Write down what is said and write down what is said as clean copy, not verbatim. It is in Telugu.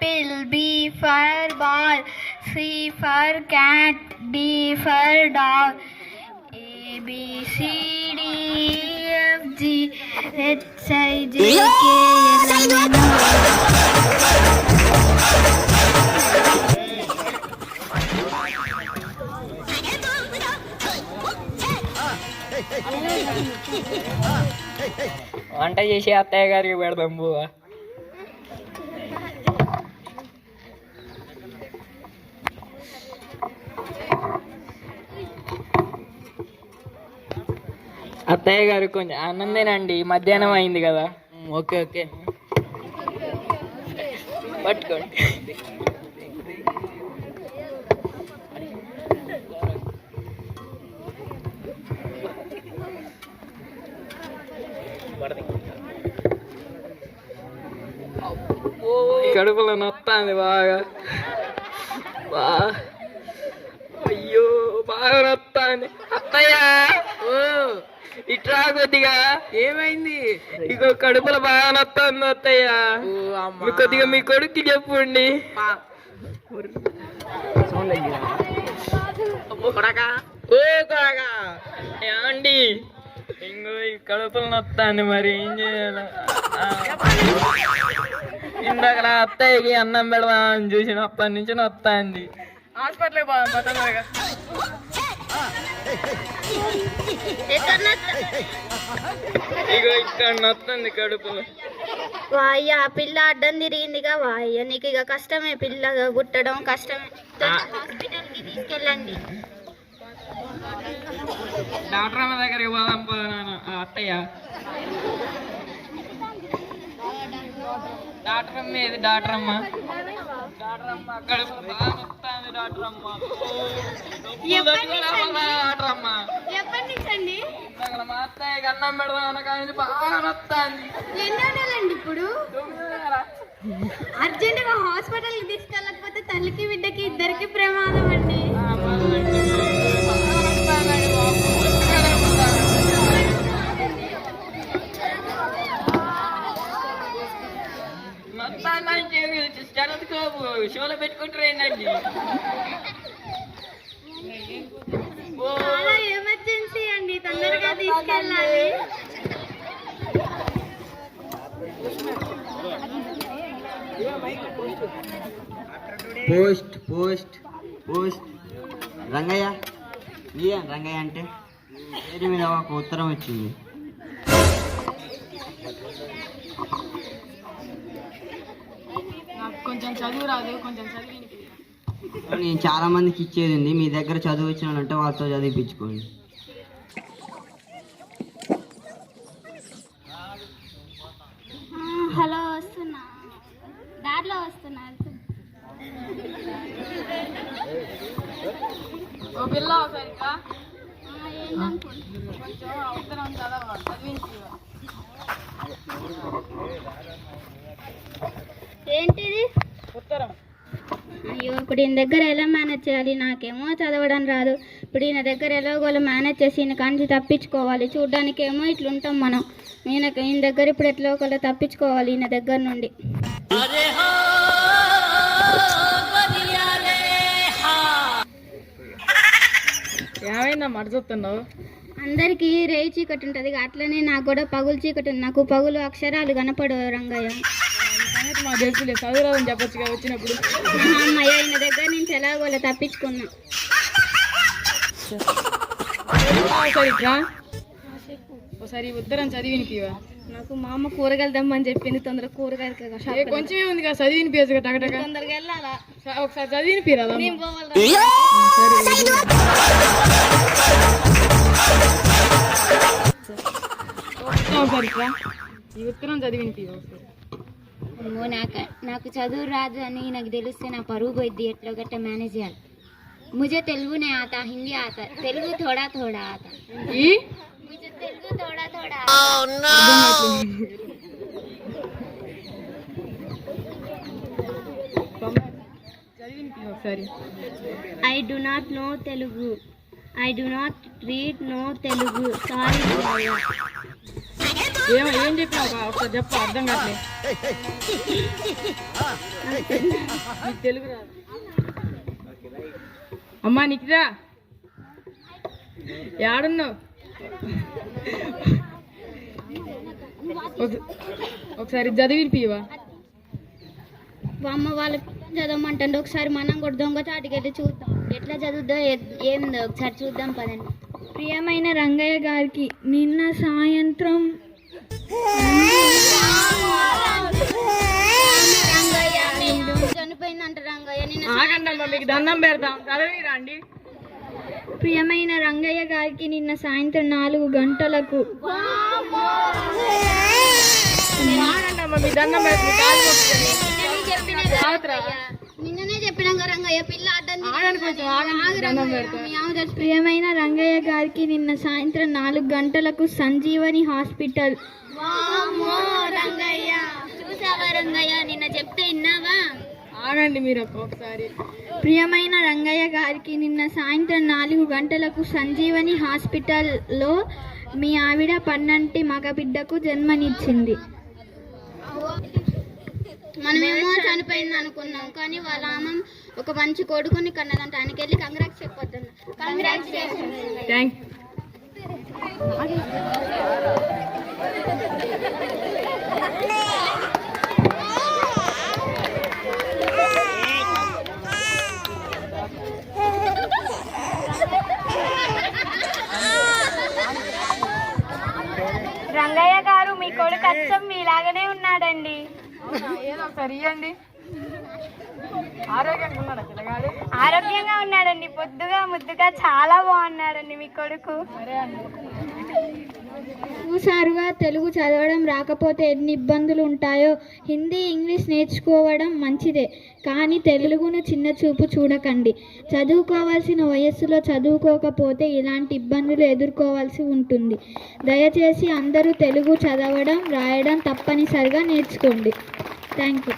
apple, B for ball, C for cat, D for dog, A B C D E F G H I J K L M N O. వంట చేసి అత్తయ్య గారికి పెడదాం బువ్వ. అత్తయ్య గారు కొంచెం అన్నం తినండి, మధ్యాహ్నం అయింది కదా. ఓకే ఓకే పట్టుకోండి. కడుపులో నొత్తాంది బాగా. అయ్యో బాగా నొత్తాంది. అత్తయ్య ఇట్రా కొద్దిగా. ఏమైంది? ఇగో కడుపులో బాగా నొత్తాంది అత్తయ్య. కొద్దిగా మీ కొడుక్కి చెప్పండి. ఏమండి ఇంకో ఈ కడుపులో నొత్తాంది, మరి ఏం చేయాలి? ఇందాక నా అత్తయ్యకి అన్నం పెడదామని చూసినప్పటి నుంచి నొత్తాంది. హాస్పిటల్కి పోదాం. ఇగో ఇక్కడ నొత్తుంది కడుపులో. వాయ్య పిల్ల అడ్డం తిరిగిందిగా వాయ్య, నీకు ఇక కష్టమే, పిల్లగా గుట్టడం కష్టమే. హాస్పిటల్కి తీసుకెళ్ళండి. డాక్టర్ అమ్మ దగ్గరికి పోదాం పోదాను అత్తయ్య. డాక్టర్ అమ్మ ఏది? డాక్టర్ అమ్మ కడుపులో బాగా నొత్తాంది. డాక్టర్ అమ్మ డాక్టర్ అమ్మ ఎప్పటించండి మా అత్తయ్యకి అన్నం పెడదాం కానీ బాగా నొత్తాంది. ఎన్ని నెలలండి ఇప్పుడు? అర్జెంటుగా హాస్పిటల్కి తీసుకెళ్ళకపోతే తల్లికి బిడ్డకి ఇద్దరికి ప్రమాదం అండి. షోలో పెట్టుకుంటారేంటండి? చాలా ఎమర్జెన్సీ అండి, తొందరగా తీసుకెళ్ళాలి. Post post post. రంగయ్య, ఏం రంగయ్య అంటే పేరు మీద ఒక ఉత్తరం వచ్చింది. కొంచెం చదువు రాదు, కొంచెం చదివి. నేను చాలా మందికి ఇచ్చేది ఉంది, మీ దగ్గర చదువు వచ్చినానంటే వాళ్ళతో చదివిపించుకోండి. హలో, వస్తున్నా, దారిలో వస్తున్నా. ఓ పిల్ల సరిగ్గా ఉత్తరం చదివించి. ఏంటిది? ఉత్తరం. అయ్యో, ఇప్పుడు ఈయన దగ్గర ఎలా మేనేజ్ చేయాలి? నాకేమో చదవడం రాదు. ఇప్పుడు ఈయన దగ్గర ఎలాగోలా మేనేజ్ చేసి ఈయన కాంచి తప్పించుకోవాలి. చూడ్డానికేమో ఇట్లుంటాం మనం. ఈయన దగ్గర ఇప్పుడు ఎట్లా ఒకలా తప్పించుకోవాలి ఈయన దగ్గర నుండి. ఏమైందా మర్చిపోతున్నావు? అందరికీ రేయి చీకటి ఉంటుంది, అట్లనే నాకు కూడా పగులు చీకటి ఉంది. నాకు పగులు అక్షరాలు కనపడవు రంగయ్య. మా తెలుసులే, చదువురాదని చెప్పొచ్చుగా వచ్చినప్పుడు. అమ్మయ్య, ఈయన దగ్గర నుంచి ఎలాగోలా తప్పించుకున్నా. ఒకసారి ఉత్తరం చదివినిపివా? నాకు మా అమ్మ కూరగాయలు దమ్మని చెప్పింది, తొందరగా కూరగాయలు కొంచెమే ఉంది కదా, చదివినిపించు కదా, టకటక తొందరగా వెళ్ళాలా? ఒకసారి చదివినిపిరాదా? సరిగ్గా ఈ ఉత్తరం చదివినిపివా? నాకు చదువు రాదు అని నాకు తెలిస్తే నా పరువు పోయిద్ది. ఎట్లా గట్ట మేనేజ్ చేయాలి? मुझे तेलुगु नहीं आता, हिंदी आता, तेलुगु थोड़ा थोड़ा आता, मुझे तेलुगु थोड़ा थोड़ा आता। Oh, no! I do not know Telugu. I do not read no Telugu. Sorry. ఏం చెప్పినావు ఒకసారి చెప్పు, అర్థం కావట్లేదు. నీకు తెలుగు రాదు. అమ్మా నికిరా, యాడున్నావు? ఒకసారి చదివినిపివా? అమ్మ వాళ్ళ చదవమంటండి, ఒకసారి మనం కూడా దొంగచాటుకి వెళ్ళి చూద్దాం ఎట్లా చదువుద్దో ఏందో ఒకసారి చూద్దాం పదండి. ప్రియమైన రంగయ్య గారికి నిన్న సాయంత్రం చనిపోయిందంట రంగయ్య. మీకు దండం పెడతాం, చదివిరా అండి. ప్రియమైన రంగయ్య గారికి నిన్న సాయంత్రం 4 గంటలకు మీ దండం పెడతాం. నిన్ననే చెప్పినాం రంగయ్య పిల్ల ప్రియమైన రంగయ్య గారికి నిన్న సాయంత్రం 4 గంటలకు సంజీవని హాస్పిటల్. రంగయ్య చూసావా రంగయ్య, నిన్న చెప్తే విన్నావా? ఆగండి మీరు ఒకసారి. ప్రియమైన రంగయ్య గారికి నిన్న సాయంత్రం 4 గంటలకు సంజీవని హాస్పిటల్లో మీ ఆవిడ పన్నంటి మగబిడ్డకు జన్మనిచ్చింది. మనమేమో చనిపోయింది అనుకున్నాం, కానీ వాళ్ళ ఆమె ఒక మంచి కొడుకుని కన్నదంట. ఆయనకి వెళ్ళి కంగ్రాట్స్ చెప్పొద్దు. థ్యాంక్ రంగయ్య గారు మీ కొడుకు అచ్చం మీలాగానే ఉన్నాడండి. ఏదో ఒకసారి ఇవ్వండి. ఆరోగ్యంగా ఉన్నాడా పిల్లగాడు? ఆరోగ్యంగా ఉన్నాడండి, పొద్దుగా ముద్దుగా చాలా బాగున్నాడండి మీ కొడుకు. చూసారుగా, తెలుగు చదవడం రాకపోతే ఎన్ని ఇబ్బందులు ఉంటాయో. హిందీ ఇంగ్లీష్ నేర్చుకోవడం మంచిదే, కానీ తెలుగును చిన్న చూపు చూడకండి. చదువుకోవాల్సిన వయస్సులో చదువుకోకపోతే ఇలాంటి ఇబ్బందులు ఎదుర్కోవాల్సి ఉంటుంది. దయచేసి అందరూ తెలుగు చదవడం రాయడం తప్పనిసరిగా నేర్చుకోండి. Thank you.